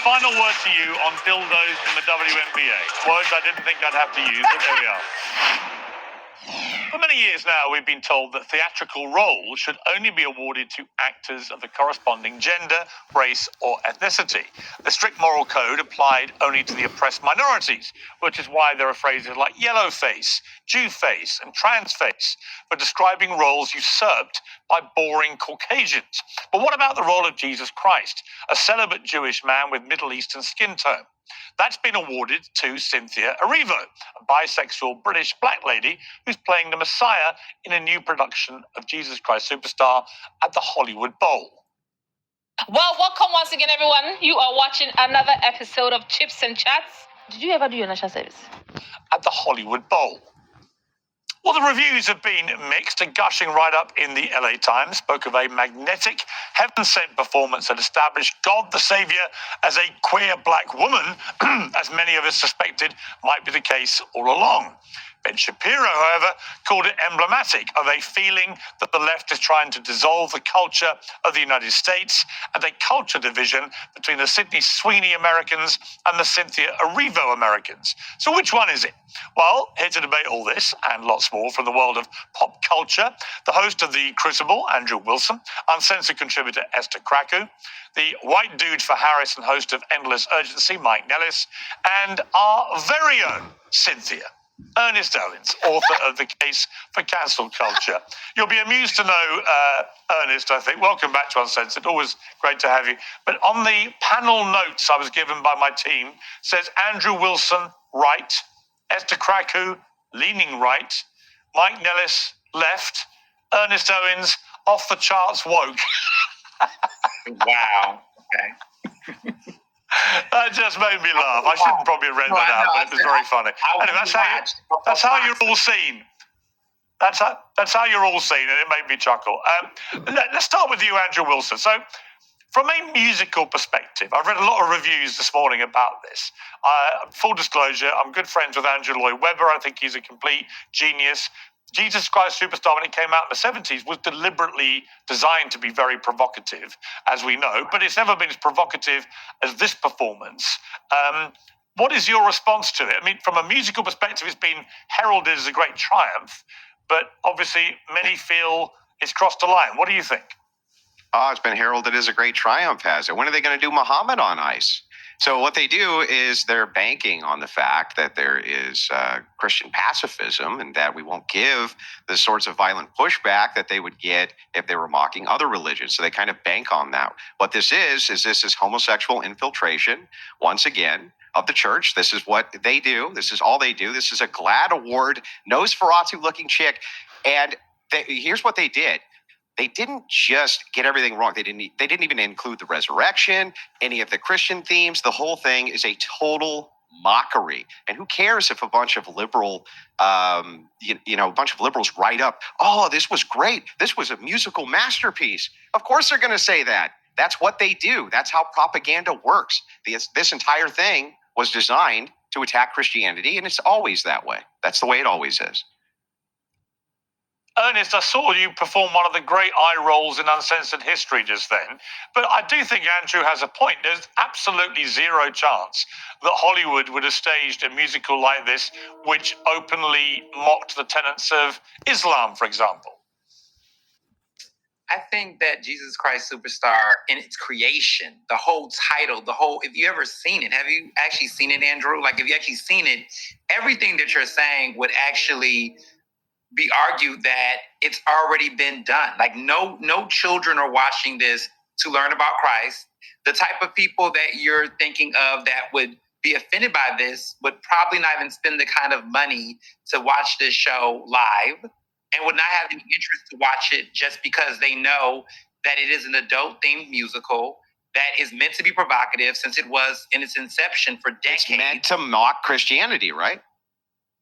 final word to you on dildos in the WNBA. Words I didn't think I'd have to use, but there we are. For many years now, we've been told that theatrical roles should only be awarded to actors of the corresponding gender, race, or ethnicity. The strict moral code applied only to the oppressed minorities, which is why there are phrases like yellow face, Jew face, and trans face for describing roles usurped by boring Caucasians. But what about the role of Jesus Christ, a celibate Jewish man with Middle Eastern skin tone? That's been awarded to Cynthia Erivo, a bisexual British black lady who's playing the Messiah in a new production of Jesus Christ Superstar at the Hollywood Bowl. Well, welcome once again, everyone. You are watching another episode of Chips and Chats. Did you ever do your national service? At the Hollywood Bowl. Well, the reviews have been mixed, and gushing right up in the LA Times spoke of a magnetic, heaven-sent performance that established God the Savior as a queer black woman, as many of us suspected might be the case all along. Ben Shapiro, however, called it emblematic of a feeling that the left is trying to dissolve the culture of the United States and a culture division between the Sydney Sweeney Americans and the Cynthia Erivo Americans. So which one is it? Well, here to debate all this and lots more from the world of pop culture, the host of The Crucible, Andrew Wilson, uncensored contributor Esther Krakow, the white dude for Harris and host of Endless Urgency, Mike Nellis, and our very own Cynthia. Ernest Owens, author of The Case for Cancel Culture. You'll be amused to know, Ernest, I think. Welcome back to Uncensored. Always great to have you. But on the panel notes I was given by my team, says Andrew Wilson, right, Esther Krakow, leaning right, Mike Nellis, left, Ernest Owens, off the charts woke. Wow. Okay. That just made me laugh. I shouldn't probably have read that out, but it was very funny. Anyway, that's how you're all seen. That's how you're all seen, and it made me chuckle. Let's start with you, Andrew Wilson. So, from a musical perspective, I've read a lot of reviews this morning about this. Full disclosure, I'm good friends with Andrew Lloyd Webber. I think he's a complete genius. Jesus Christ Superstar, when it came out in the 70s, was deliberately designed to be very provocative, as we know, but it's never been as provocative as this performance. What is your response to it? I mean, from a musical perspective, it's been heralded as a great triumph, but obviously many feel it's crossed a line. What do you think? Oh, it's been heralded as a great triumph, has it? When are they going to do Muhammad on ice? So what they do is they're banking on the fact that there is Christian pacifism and that we won't give the sorts of violent pushback that they would get if they were mocking other religions. So they kind of bank on that. What this is homosexual infiltration, once again, of the church. This is what they do. This is all they do. This is a GLAAD award, Nosferatu-looking chick. And here's what they did. They didn't just get everything wrong. They didn't even include the resurrection, any of the Christian themes. The whole thing is a total mockery. And who cares if a bunch of liberal, a bunch of liberals write up, oh, this was great. This was a musical masterpiece. Of course they're going to say that. That's what they do. That's how propaganda works. This entire thing was designed to attack Christianity, and it's always that way. That's the way it always is. Ernest, I saw you perform one of the great eye rolls in Uncensored history just then, but I do think Andrew has a point. There's absolutely zero chance that Hollywood would have staged a musical like this which openly mocked the tenets of Islam, for example. I think that Jesus Christ Superstar, in its creation, the whole title, if you ever seen it, have you actually seen it, Andrew? Like, if you actually seen it, everything that you're saying would actually be argued that it's already been done. Like no children are watching this to learn about Christ. The type of people that you're thinking of that would be offended by this would probably not even spend the kind of money to watch this show live and would not have any interest to watch it just because they know that it is an adult-themed musical that is meant to be provocative since it was in its inception for decades. It's meant to mock Christianity, right?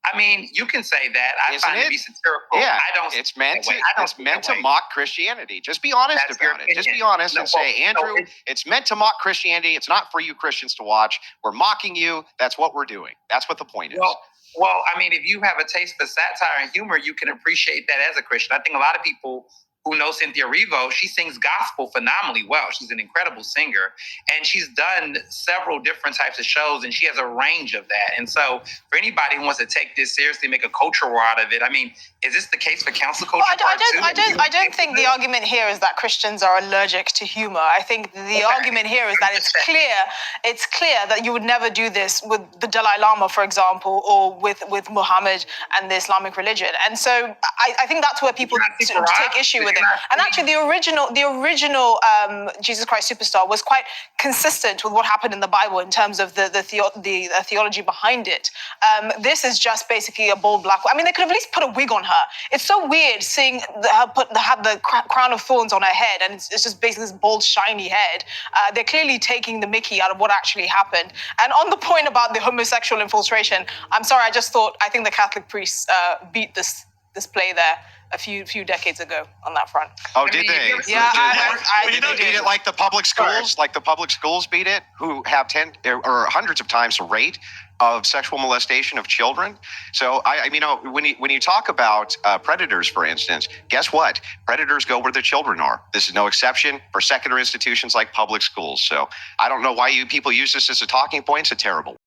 I mean, you can say that. I find it to be satirical. Yeah, I don't. It's meant to mock Christianity. Just be honest about it. Just be honest and say, Andrew, it's meant to mock Christianity. It's not for you Christians to watch. We're mocking you. That's what we're doing. That's what the point is. Well, I mean, if you have a taste for satire and humor, you can appreciate that as a Christian. I think a lot of people who knows Cynthia Erivo, she sings gospel phenomenally well. She's an incredible singer, and she's done several different types of shows, and she has a range of that. And so for anybody who wants to take this seriously, make a culture war out of it, I mean, is this the case for council culture? I don't think the argument here is that Christians are allergic to humor. I think the argument here is that it's clear that you would never do this with the Dalai Lama, for example, or with Muhammad and the Islamic religion. And so I think that's where people take issue with it. And actually, the original Jesus Christ Superstar was quite consistent with what happened in the Bible in terms of the theology behind it. This is just basically a bold black. I mean, they could have at least put a wig on her. It's so weird seeing her have the crown of thorns on her head, and it's just basically this bold, shiny head. They're clearly taking the mickey out of what actually happened. And on the point about the homosexual infiltration, I'm sorry, I think the Catholic priests beat this play there a few decades ago on that front. Oh, did they? Yeah, Did they beat it like the public schools? Like the public schools beat it, who have 10 or hundreds of times the rate of sexual molestation of children. So when you talk about predators, for instance, guess what? Predators go where the children are. This is no exception for secular institutions like public schools. So I don't know why you people use this as a talking point. It's a terrible